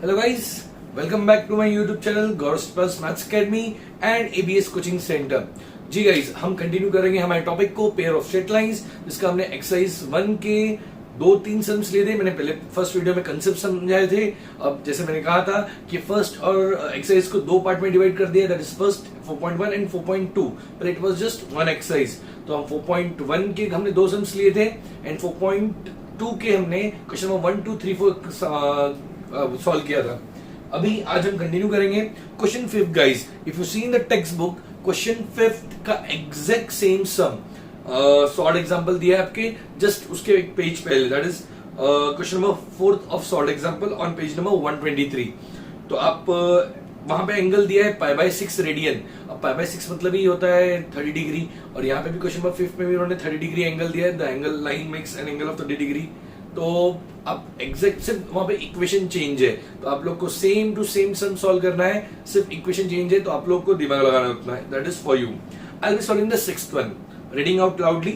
Hello guys, welcome back to my YouTube channel Gauss Plus Maths Academy and ABS Coaching Center. जी guys, हम continue करेंगे हमारे topic को pair of straight lines, जिसका हमने exercise 1 के 2-3 सम्स लिए थे. मैंने पहले फर्स्ट वीडियो में कंसेप्ट समझाए थे. अब जैसे मैंने कहा था कि फर्स्ट और एक्सरसाइज को दो पार्ट में डिवाइड कर दिया, दैट इज फर्स्ट 4.1 एंड 4.2, पर it was just one exercise. तो हम 4.1 के हमने दो सम्स लिए थे एंड 4.2 के हमने क्वेश्चन नंबर 1, 2, 3, 4 सॉल्व किया था. अभी आज हम कंटिन्यू करेंगे question 5 guys. If you see in the textbook, question 5 का exact same sum solved example दिया है आपके जस्ट उसके एक पेज पहले, that is question number 4 of solved example on page number 123. तो आप वहां पे एंगल दिया है π/6 रेडियन. अब π/6 मतलब ही होता है 30 डिग्री, और यहाँ पे भी क्वेश्चन नंबर 5 में भी उन्होंने 30 डिग्री एंगल दिया है. The angle line makes an angle of 30 degree. तो अब एग्जैक्ट सिर्फ वहां पे इक्वेशन चेंज है, तो आप लोग को same to same sum solve करना है. सिर्फ इक्वेशन चेंज है, तो आप लोग को दिमाग लगाना उतना है. That is for you. I will be solving the sixth one. Reading out loudly.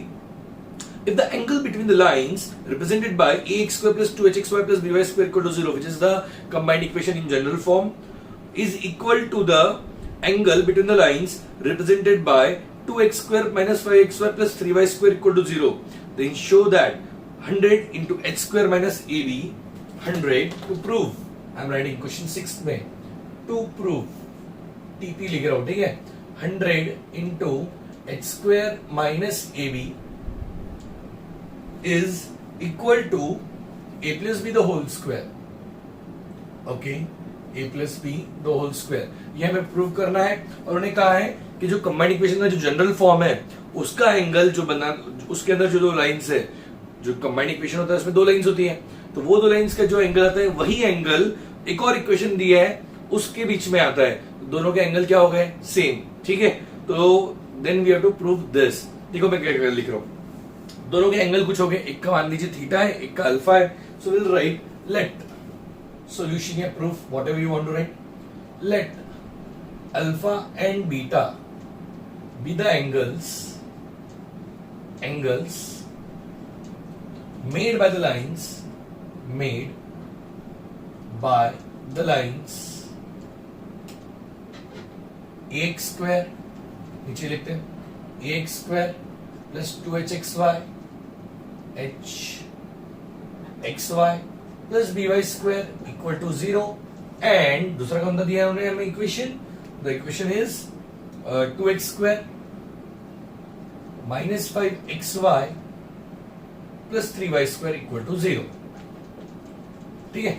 If the angle between the lines represented by ax square plus 2hxy plus by square equal to 0, which is the combined equation in general form, is equal to the angle between the lines represented by 2x square minus 5xy plus 3y square equal to 0, then show that 100 into h square minus ab 100 to prove. I am writing question 6 में to prove TP लिख रहा हूँ, ठीक है. 100 into h square minus ab is equal to a plus b the whole square. Okay, a plus b the whole square. ये हमें prove करना है. और उन्होंने कहा है कि जो कंबाइंड इक्वेशन का जो जनरल फॉर्म है उसका एंगल जो बना, उसके अंदर जो दो लाइंस है, जो कंबाइंड इक्वेशन होता है उसमें दो लाइंस होती हैं, तो वो दो लाइंस का जो एंगल आता है वही एंगल एक और इक्वेशन दिया है उसके बीच में आता है. दोनों के एंगल क्या हो गए? सेम. ठीक है. तो then we have to prove this. देखो मैं क्या लिख रहा हूं. दोनों के एंगल कुछ हो गए. एक का मान लीजिए थीटा है, एक का अल्फा है. So will write let solution या proof whatever you want to write. Let alpha and beta be the angles made by the lines ax square, नीचे लिखते हैं ax square plus 2hxy hxy plus by square equal to 0. And दूसरा कौन सा दिया है उन्होंने हमें equation. The equation is 2x square minus 5xy plus 3y square equal to 0. ठीक है.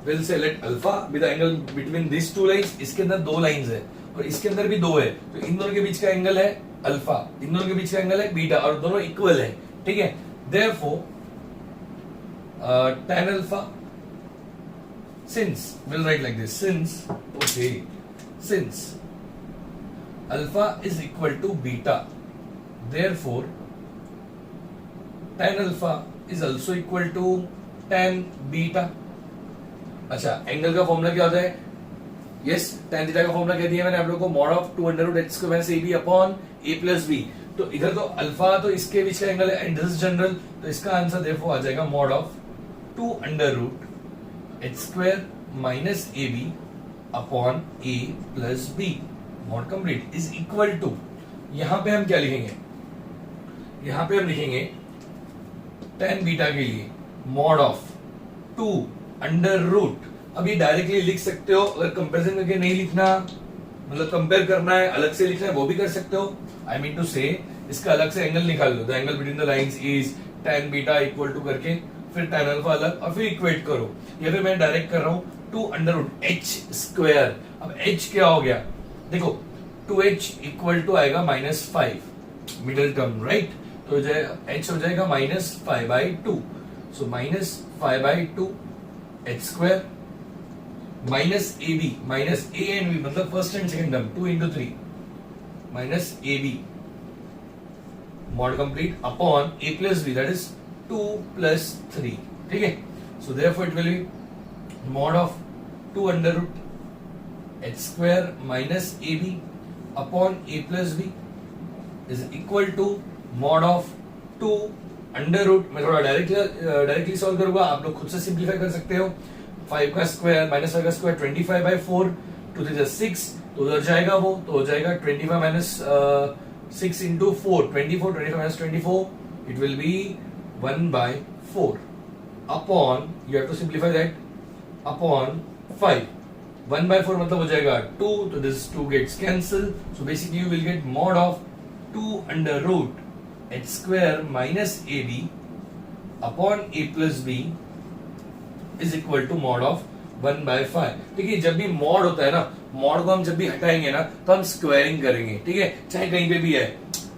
We'll say let alpha be the angle between these two lines. इसके अंदर दो लाइंस है और इसके अंदर भी दो है, तो इन दोनों के बीच का एंगल है अल्फा, इन दोनों के बीच का एंगल है बीटा, और दोनों इक्वल है. ठीक है. Therefore tan alpha, since we'll write like this, since alpha is equal to beta, therefore tan alpha is also equal to tan beta. अच्छा, एंगल का फॉर्मूला क्या होता है? यस, tan थीटा का फॉर्मूला कह दिया मैंने आप लोगों को, mod of 2 under root h square minus ab upon a plus b. तो इधर तो अल्फा, तो इसके बीच का एंगल है एंड दिस इज जनरल, तो इसका आंसर देयरफॉर आ जाएगा mod of 2 under root h square minus ab upon a plus b. mod complete is equal to, यहां पे हम क्या लिखेंगे? यहां पे हम लिखेंगे tan बीटा के लिए mod of 2 अंडर रूट. अब ये डायरेक्टली लिख सकते हो, अगर कंपैरिजन करके नहीं लिखना, मतलब कंपेयर करना है, अलग से लिखना है, वो भी कर सकते हो. आई मीन टू से इसका अलग से एंगल निकाल लो. The angle between the lines is tan beta equal to करके फिर tan अल्फा अलग और फिर इक्वेट करो. या फिर मैं डायरेक्ट कर रहा हूं 2 अंडर रूट h स्क्वायर. अब h क्या हो गया? देखो 2h इक्वल टू आएगा -5 मिडिल टर्म, राइट. तो h हो जाएगा -5/2. सो -5/2 h square minus ab minus a and b, मतलब first and second term 2 into 3 minus ab mod complete upon a plus b, that is 2 plus 3. ठीक है. so therefore it will be mod of 2 under root h square minus ab upon a plus b is equal to mod of 2 under root. मैं थोड़ा directly solve करूंगा, आप लोग खुद से simplify कर सकते हो. 5 का स्क्वायर माइनस 5 का स्क्वायर 25/4, 2 3 6, तो उधर जाएगा वो, तो हो जाएगा 25 minus 6 into 4, 24, 25 minus 24, it will be 1/4 upon, you have to simplify that, upon 5. 1/4 मतलब हो जाएगा 2, तो this 2 gets cancel, so basically you will get mod of 2 under root h square minus ab upon a plus b is equal to mod of 1/5. देखिए जब भी mod होता है ना, मॉड को हम जब भी हटाएंगे ना तो हम स्क्वायरिंग करेंगे, ठीक है, चाहे कहीं पे भी है.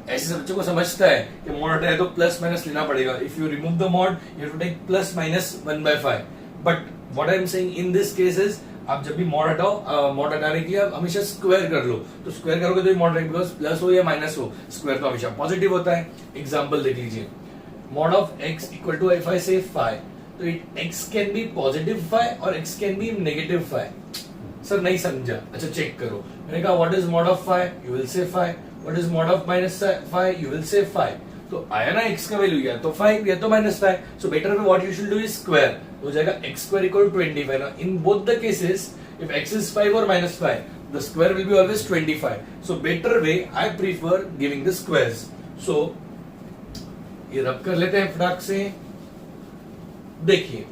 ऐसे बच्चों को समझता है कि मॉड हटाए तो प्लस माइनस लेना पड़ेगा. If you remove the mod you have to take plus minus 1/5. But what I am saying in this case is, आप जब भी मॉड हटाओ, मॉड हटाने के लिए आप हमेशा स्क्वायर कर लो, तो स्क्वायर करोगे तो मॉड रहेगा, बिकॉज प्लस हो या माइनस हो, स्क्वायर तो हमेशा पॉजिटिव होता है. एग्जांपल देख लीजिए, mod of x equal to if I say 5, तो x कैन बी पॉजिटिव 5 और x can be negative 5. Sir नहीं समझा, अच्छा चेक करो. मैंने कहा what is mod of 5, you will say 5. What is mod of minus 5, you will say 5. तो आया ना x का वैल्यू, या तो 5 या तो minus 5. So better what you should do is square, हो जाएगा x स्क्वायर इक्वल टू 25 ना. In both the cases if x is 5 or minus 5, the square will be always 25. So better way I prefer giving the squares. So ये रब कर लेते हैं फटाक से. देखिए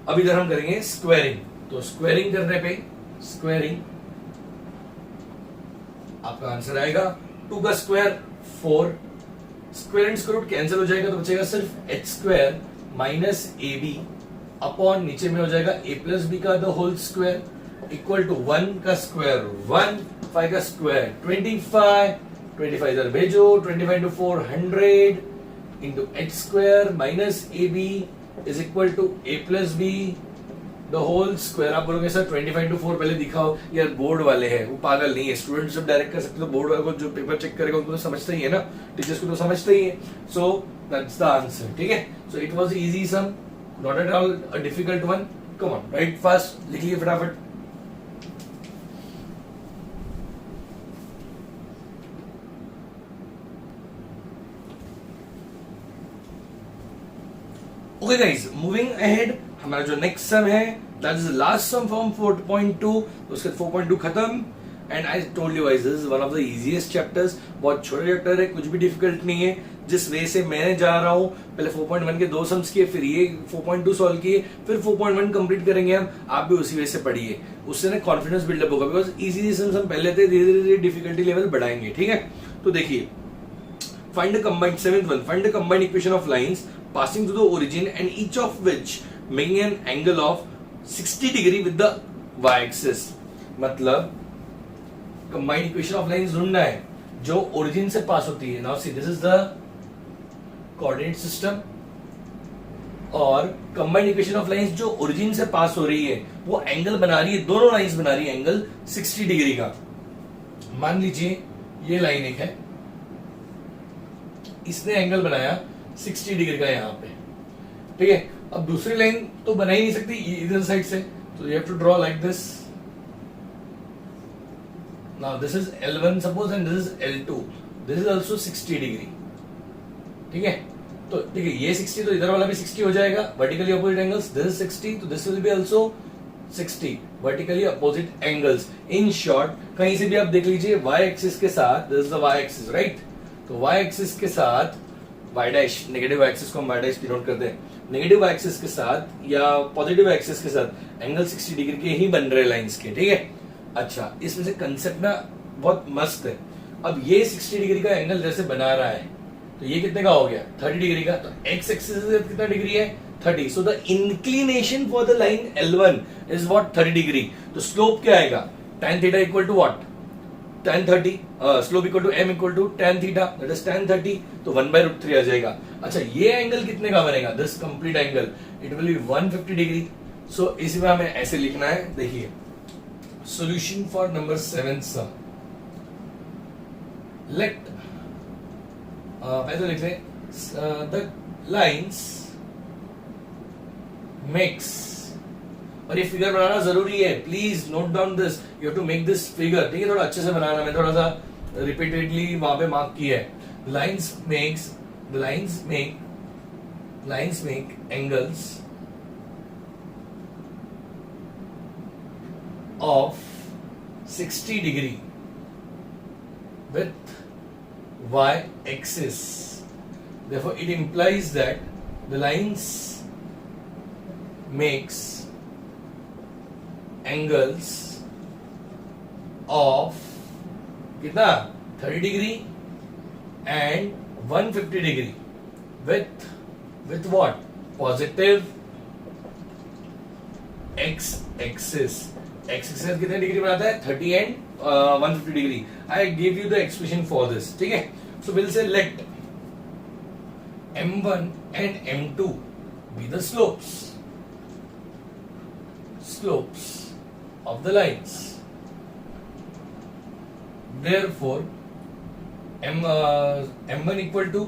अब इधर हम करेंगे स्क्वायरिंग, तो स्क्वायरिंग करने पे स्क्वायरिंग आपका आंसर आएगा 2 का square 4, square and square root cancel हो जाएगा, तो बचेगा सिर्फ h square minus ab upon नीचे में हो जाएगा a प्लस बी का the whole square equal to 1 का स्क्वायर 1, 5 का स्क्वायर 25, 25 इधर भेजो, 25 into 4 100 into h square minus ab is equal to a plus B the whole square. आप बोलोगे सर 25 इंटू 4 पहले दिखाओ, यार बोर्ड वाले हैं, वो पागल नहीं है. स्टूडेंट जब डायरेक्ट कर सकते, तो बोर्ड वाले को जो पेपर चेक करेगा उनको तो समझता ही है ना, टीचर्स को तो समझता ही है. सो दैट्स द आंसर, ठीक है. So it was easy sum, not at all a difficult one. Come on, write fast, लिख लिए फटाफट. Okay guys, moving ahead, हमारा जो नेक्स्ट सम है that is the last sum from 4.2, उसके 4.2 खत्म. And I told you guys this is one of the easiest chapters. बहुत छोटा चैप्टर है, कुछ भी डिफिकल्ट नहीं है. जिस वे से मैं जा रहा हूं, पहले 4.1 के 2 सम्स किए, फिर ये 4.2 सॉल्व किए, फिर 4.1 कंप्लीट करेंगे हम. आप भी उसी वे से पढ़िए, उससे ना कॉन्फिडेंस बिल्डअप होगा. बिकॉज इजी सम्स हम पहले थे, धीरे धीरे डिफिकल्टी लेवल बढ़ाएंगे, ठीक है. तो देखिए, find the combined, 7th one, find the combined equation of lines passing through the origin and each of which making an angle of 60 degree with the Y axis. मतलब कंबाइंड इक्वेशन ऑफ लाइंस ढूंढना है जो origin से pass होती है. Now see this is the coordinate system, और combined equation of lines जो origin से पास हो रही है वो एंगल बना रही है, दोनों लाइंस बना रही है एंगल 60 डिग्री का. मान लीजिए ये लाइन एक है, इसने एंगल बनाया 60 डिग्री का यहां पे, ठीक है. अब दूसरी लाइन तो बना ही नहीं सकती इधर साइड से, तो you have to draw like this. Now this is L1 suppose and this is L2. This is also 60 degree. ठीक है, तो ठीक है, ये 60 तो इधर वाला भी 60 हो जाएगा. Vertically opposite angles, this is 60 तो this will be also 60 vertically opposite angles. In short कहीं से भी आप देख लीजिए, y एक्सिस के साथ, this is the y axis right, तो y एक्सिस के साथ y डैश, नेगेटिव एक्सिस को हम y डैश डिनोट करते हैं, नेगेटिव एक्सिस के साथ या पॉजिटिव एक्सिस के साथ एंगल 60 डिग्री के ही बन रहे लाइंस के, ठीक है. अच्छा, इसमें से कंसेप्ट ना बहुत मस्त है. अब ये 60 डिग्री का एंगल जैसे बना रहा है, तो ये कितने का हो गया 30 डिग्री का. तो x एक्सिस कितना डिग्री है 30. So the inclination for the line L1 is what 30 degree. तो स्लोप क्या आएगा tan theta equal to what tan 30, slope equal to m equal to tan theta, that is tan 30. तो 1/√3 आ जाएगा. अच्छा, ये angle कितने का बनेगा, this complete angle it will be 150 degree. सो इसमें हमें ऐसे लिखना है, देखिए solution for number 7 sum. Let पहले लिख लें the lines makes, और ये फिगर बनाना जरूरी है, please note down this, you have to make this figure, ठीक है. थोड़ा अच्छे से बनाना, मैं थोड़ा सा रिपीटेडली वहां पे मार्क किया है. Lines makes, the lines make angles of 60 degree with y axis. Therefore it implies that the lines makes angles of कितना 30 degree and 150 degree with what? Positive x axis. X axis कितने degree बनाता है? 30 and 150 degree. I gave you the expression for this. ठीक है? So we'll say let m1 and m2 be the slopes of the lines. Therefore m1 equal to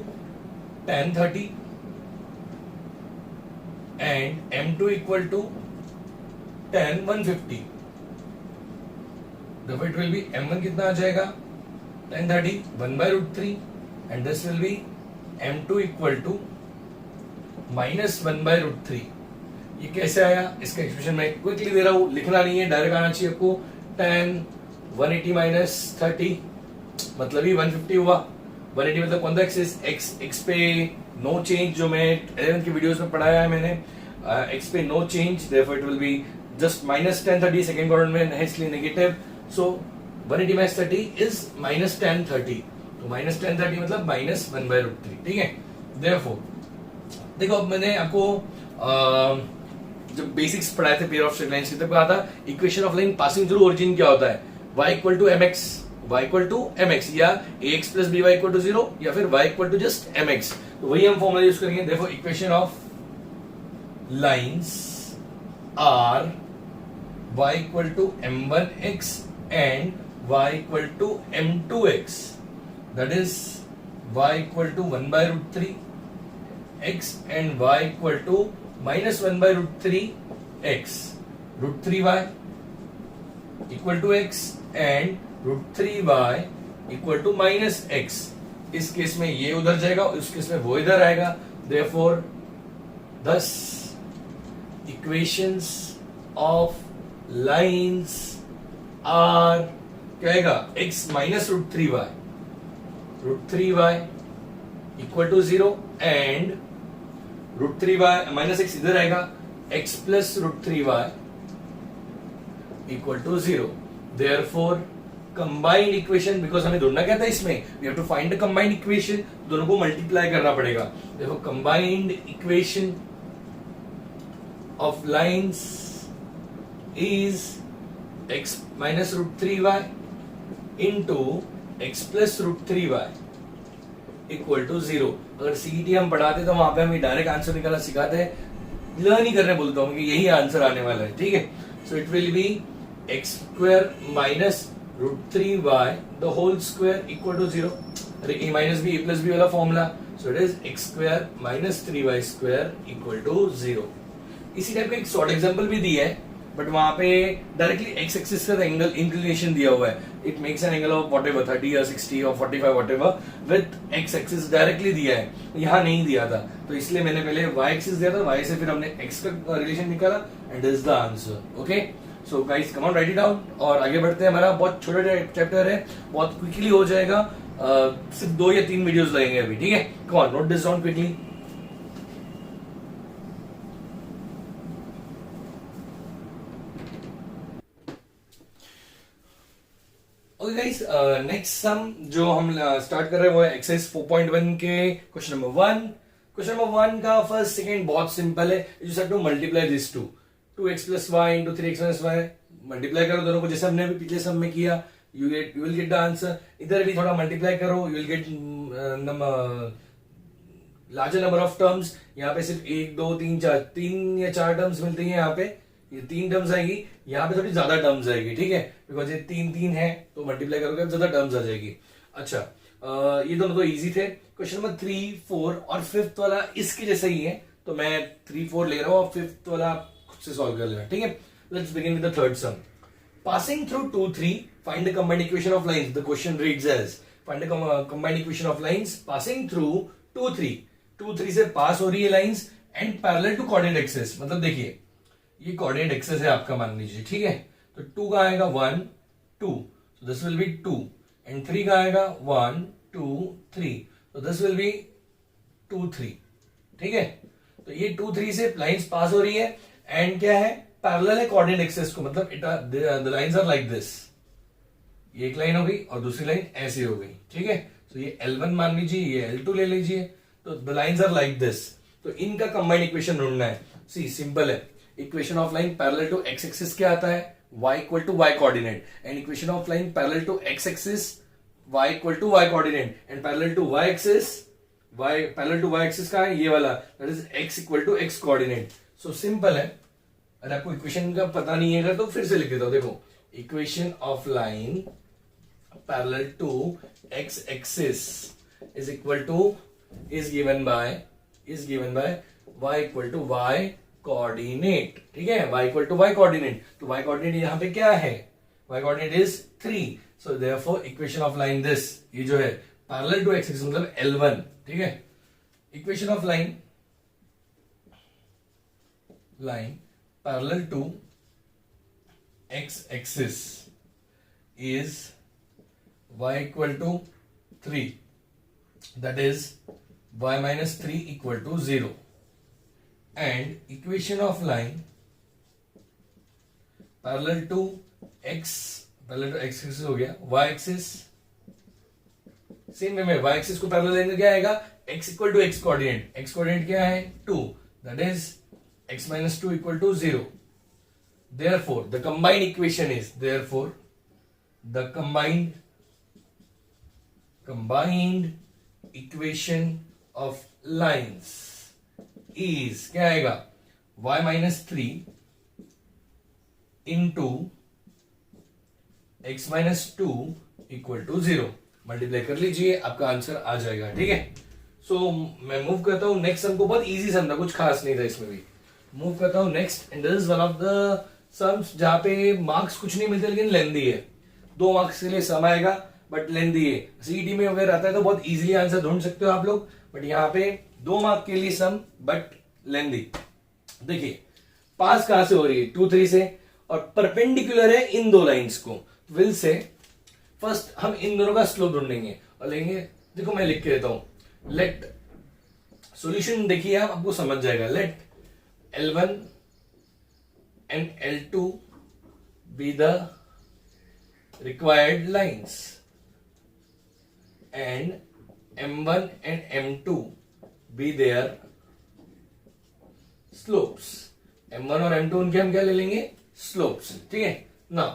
tan 30 and m2 equal to tan 150. Therefore it will be m1 कितना आ जाएगा? tan 30 1 by root 3 and this will be m2 equal to minus 1 by root 3. ये कैसे आया? इसका expression मैं quickly दे रहा हूं, लिखना नहीं है, डायरेक्ट आना चाहिए आपको. tan 180 minus 30 मतलब ही 150 हुआ. 180 मतलब कौन सा एक्सिस? x पे नो चेंज, जो मैं 11 की वीडियोस में पढ़ाया है मैंने. x पे no change, therefore it will be just minus tan 30 second quadrant में है इसलिए negative. So 180 minus 30 is minus tan 30. तो minus tan 30 मतलब minus 1 by root 3. ठीक है? देयरफॉर देखो अब मैंने आपको जब बेसिक्स पढ़ाए थे पेयर ऑफ स्ट्रेट लाइंस की तब कहा था equation of line passing through origin क्या होता है? y equal to mx, y equal to mx या ax plus by equal to 0 या फिर y equal to just mx. तो वही हम फॉर्मूला यूज करेंगे. देखो equation of lines are y equal to m1x and y equal to m2x. That is y equal to 1 by root 3 x and y equal to minus 1 by root 3 x. root 3y equal to x and root 3y equal to minus x. इस case में ये उधर जाएगा, इस case में वो इधर आएगा. therefore thus equations of lines are क्या आएगा? x minus root 3y. root 3y equal to 0 and root 3y minus x इधर आएगा. x plus root 3y equal to 0. Therefore combined equation, because हमें ढूंढना क्या था इसमें? We have to find the combined equation. दोनों को multiply करना पड़ेगा. देखो combined equation of lines is x minus root 3y into x plus root 3y equal to 0. अगर सीईटी हम पढ़ाते तो वहां पे हमें डायरेक्ट आंसर निकालना सिखाते हैं, लर्न ही करने बोलता हूँ कि यही आंसर आने वाला है. ठीक है? So it will be X square minus root 3y the whole square equal to 0. अरे A minus B A plus B वाला formula. So it is X square minus 3y square equal to 0. इसी type का एक short example भी दिया है, but वहां पे डायरेक्टली एक्स एक्सिस का एंगल इंक्लिनेशन दिया हुआ है. It makes an angle of whatever 30 or 60 or 45 whatever with x axis directly दिया है. यहाँ नहीं दिया था, तो इसलिए मैंने पहले वाई एक्सिस दिया था, वाई से फिर हमने एक्स का रिलेशन निकाला and this is the answer. Okay, so guys come on right it down और आगे बढ़ते हैं. हमारा बहुत छोटा चैप्टर है, बहुत क्विकली हो जाएगा. सिर्फ 2 या 3 वीडियोस लगेंगे अभी. ठीक है? Come on, note this down quickly. Okay guys, next sum जो हम स्टार्ट कर रहे हैं वो है एक्सरसाइज 4.1 के क्वेश्चन नंबर 1. क्वेश्चन नंबर 1 का फर्स्ट सेकंड बहुत सिंपल है. You have to multiply this to 2x plus y into 3x minus y. Multiply करो दोनों को जैसे हमने अभी पिछले सम में किया. You will get the answer. इधर भी थोड़ा मल्टीप्लाई करो, you will gate larger number of terms. यहाँ पे सिर्फ 1 2 3 4 3 या 4 टर्म्स मिलती हैं. यहाँ पे ये 3 टर्म्स आएगी, यहाँ पे थोड़ी ज्यादा टर्म्स आएगी. ठीक है? बिकॉज ये 3 है तो मल्टीप्लाई करोगे ज्यादा टर्म्स आ जाएगी. अच्छा, ये दोनों तो इजी थे. क्वेश्चन नंबर 3 4 और 5th वाला इसके जैसा ही है, तो मैं 3 4 ले रहा हूँ और 5th वाला खुद से सॉल्व कर लेना. ठीक है? Let's begin with the third some. Passing through 2 3, find the combined equation of lines. The question reads as find the combined equation of lines passing through 2 3. 2 3 से पास हो रही है lines and parallel to coordinate axis. मतलब देखिए ये coordinate axis है आपका, मान लीजिए. ठीक है? तो 2 का आएगा 1 2, so this will be 2, and 3 का आएगा 1 2 3, so this will be 2 3. ठीक है, तो ये 2 3 से लाइंस पास हो रही है एंड क्या है, पैरेलल है कोऑर्डिनेट एक्सिस को, मतलब the lines are like this. ये एक लाइन हो गई और दूसरी लाइन ऐसे हो गई. ठीक है, तो ये L1 मान लीजिए, ये L2 ले लीजिए, तो the lines are like this. तो इनका कंबाइंड इक्वेशन ढूंढना है. सी सिंपल है, equation of line parallel to X axis क्या आता है, y equal to y coordinate, and equation of line parallel to X axis y equal to y coordinate, and parallel to y axis का है ये वाला, that is x equal to x coordinate. So simple है. अगर आपको equation का पता नहीं है तो फिर से लिख देता हूं. देखो, equation of line parallel to x axis is equal to is given by y equal to y coordinate. ठीक है, y equal to y coordinate. तो y कोऑर्डिनेट यहां पे क्या है, y coordinate is 3. So therefore equation of line this, ये जो है पैरेलल टू x एक्सिस मतलब L1. ठीक है, equation of line parallel to x axis is y equal to 3, that is y minus 3 equal to 0, and equation of line parallel to x axis हो गया, y axis same way में y axis को parallel लेंगे क्या आएगा, x equal to x coordinate. x coordinate क्या है 2, that is x minus 2 equal to 0. Therefore the combined equation is, the combined equation of lines is क्या आएगा, y minus 3 into x minus 2 equal to 0. Multiply कर लीजिए, आपका answer आ जाएगा. ठीक है, सो मैं मूव करता हूं नेक्स्ट सम को. बहुत इजी सम था, कुछ खास नहीं था इसमें भी. मूव करता हूं next, and this is one of the sums जहां पे मार्क्स कुछ नहीं मिलते लेकिन लेंदी है. 2 मार्क्स के लिए सम आएगा बट लेंदी है. सीईटी में अगर आता है तो बहुत इजीली आंसर ढूंढ सकते हो आप लोग, बट यहाँ पे 2 मार्क के लिए सम बट लेंदी. देखिए पास कहां से हो रही है, 2 3 से, और परपेंडिकुलर है इन दो लाइंस को. विल से फर्स्ट हम इन दोनों का स्लोप ढूंढेंगे और लेंगे. देखो मैं लिख के देता हूं, लेट सॉल्यूशन देखिए आप, आपको समझ जाएगा. Let L1 and L2 be the required lines and M1 and M2 be their slopes. M1 और M2 उनके हम क्या ले लेंगे, slopes. ठीक है, now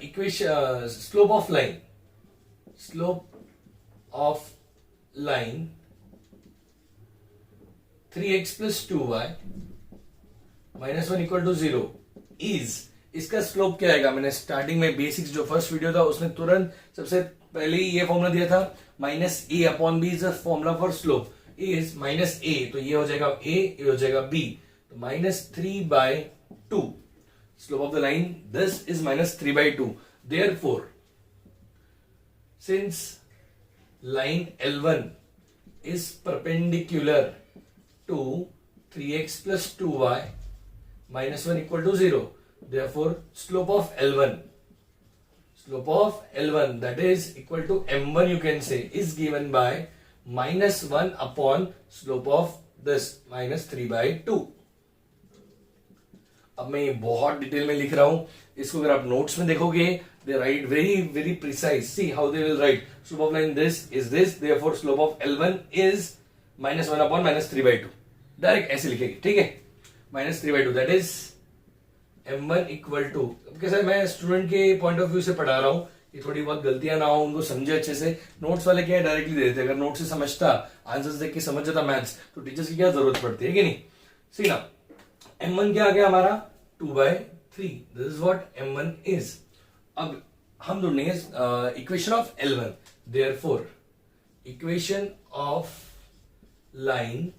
equation slope of line 3x plus 2y minus 1 equal to 0 is, इसका स्लोप क्या आएगा. मैंने स्टार्टिंग में बेसिक्स जो फर्स्ट वीडियो था उसमें तुरंत सबसे पहले ये फॉर्मूला दिया था, minus A upon B is the formula for slope. Is minus A, तो ये हो जाएगा a, ये हो जाएगा b, तो -3/2. Slope of the line this is -3/2. Therefore since line L1 is perpendicular to 3x plus 2y minus 1 equal to 0. Therefore, slope of L1 that is equal to M1 you can say is given by -1 upon slope of this -3/2. अब मैं ये बहुत detail में लिख रहा हूं, इसको अगर आप नोट्स में देखोगे they write very precise. See how they will write. Slope of line this is this, therefore slope of L1 is -1 upon -3/2. Direct ऐसे लिखेंगे. ठीक है, -3/2 that is M1 equal to. अब कैसा है, मैं स्टूडेंट के पॉइंट ऑफ व्यू से पढ़ा रहा हूं, ये थोड़ी बहुत गलतियां ना हो, उनको समझे अच्छे से. नोट्स वाले क्या है डायरेक्टली दे देते. अगर नोट से समझता, आंसर्स देख के समझ जाता मैथ्स, तो टीचर्स की क्या जरूरत पड़ती है कि नहीं. सी ना, M1 क्या आ गया हमारा 2/3. This is what M1 is. अब हम ढूंढेंगे equation of L1. Therefore equation of line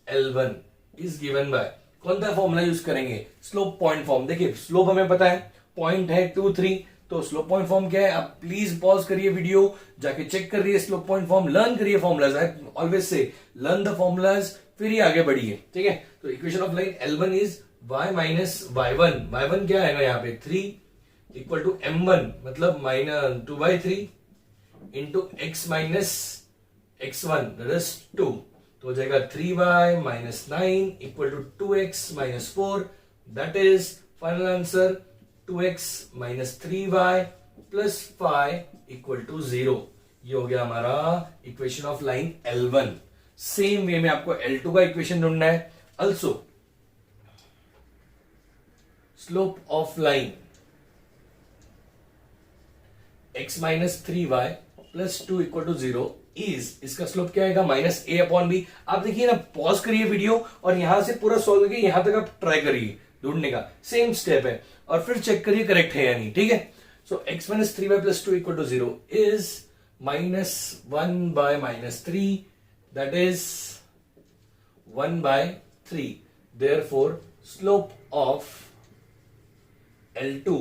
L1 is given by, कौन सा फॉर्मूला यूज करेंगे, स्लोप पॉइंट फॉर्म. देखिए स्लोप हमें पता है, पॉइंट है 2 3, तो स्लोप पॉइंट फॉर्म क्या है. आप प्लीज पॉज करिए वीडियो, जाके चेक करिए स्लोप पॉइंट फॉर्म, लर्न करिए formulas. I always say learn the formulas फिर ये आगे बढ़ी है, ठीक है। तो equation of line L1 is y minus y1, y1 क्या आएगा यहाँ पे 3 इक्वल टू m1 मतलब minus 2/3 into x minus x1 that is 2, तो हो जाएगा 3y minus 9 equal to 2x minus 4 that is final answer 2x minus 3y plus 5 equal to 0। ये हो गया हमारा equation of line L1। Same way में आपको L2 का इक्वेशन ढूंढना है। Also slope of line x minus 3y plus 2 equal to 0 is, इसका स्लोप क्या आएगा माइनस a अपॉन बी। आप देखिए ना, पॉज करिए वीडियो और यहां से पूरा सॉल्व करके यहां तक आप ट्राई करिए ढूंढने का, सेम स्टेप है, और फिर चेक करिए करेक्ट है या नहीं, ठीक है। So x minus 3y plus 2 equal to 0 is minus 1 by minus 3 that is 1 by 3। Therefore slope of L2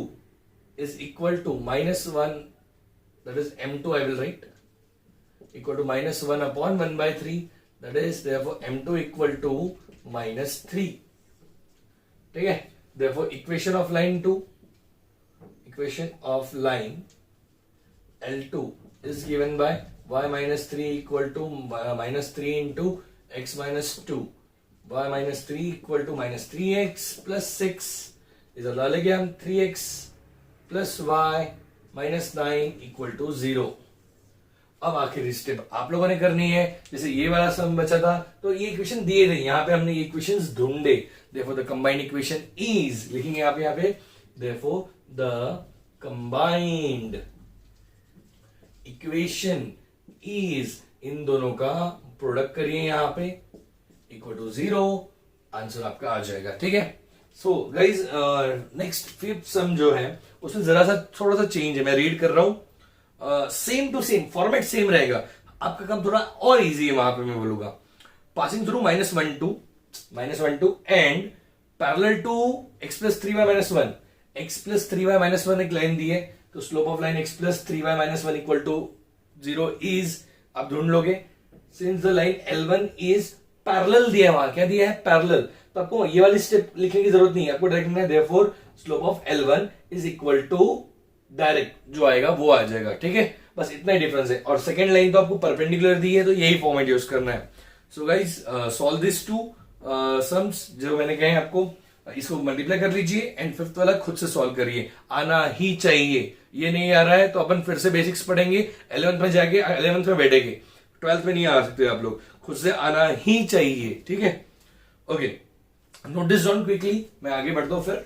is equal to minus 1, that is m2 I will write, equal to minus 1 upon 1 by 3, that is therefore m2 equal to minus 3, ठीक है। therefore equation of line 2, equation of line L2 is given by y minus 3 equal to minus 3 into x minus 2, y minus 3 equal to minus 3x plus 6 इधर डालेंगे हम 3x plus y minus 9 equal to 0। अब आखिरी step आप लोगों ने करनी है, जैसे ये वाला सम बचा था तो ये इक्वेशन दिए थे, यहां पे हमने ये इक्वेशंस ढूंढे। Therefore the combined equation is, लिखेंगे आप यहां पे, therefore the combined equation is, इन दोनों का प्रोडक्ट करिए यहां पे, इक्वल टू 0, आंसर आपका आ जाएगा, ठीक है। सो गाइज नेक्स्ट फिफ्थ सम जो है उसमें जरा सा थोड़ा सा चेंज है, मैं रीड कर रहा हूं, same to same format same रहेगा, आपका काम थोड़ा और इजी है वहां पे मैं बोलूंगा। Passing through -1 2 and parallel to x plus 3y minus 1, x plus 3y minus 1 एक लाइन दी है, तो slope of line x plus 3y minus 1 equal to 0 is, आप ढूंढ लोगे, since the line L1 is parallel दिया है, वहां क्या दिया है पैरेलल, तो आपको ये वाली स्टेप लिखने की जरूरत नहीं है, आपको डायरेक्ट लिखना है therefore slope of L1 is equal to, direct जो आएगा वो आ जाएगा, ठीक है। बस इतना ही डिफरेंस है, और सेकंड लाइन तो आपको परपेंडिकुलर दी है तो यही फॉर्मेट यूज करना है। So guys solve this two sums जो मैंने कहे आपको, इसको मल्टीप्लाई कर लीजिए एंड फिफ्थ वाला खुद से सॉल्व करिए, आना ही चाहिए। ये नहीं आ रहा है तो अपन फिर से बेसिक्स पढ़ेंगे, 11th में जाके 11th में बैठेंगे, 12th में नहीं आ सकते आप लोग, खुद से आना ही चाहिए, ठीक है। Okay, note this down quickly, मैं आगे बढ़ता हूं फिर।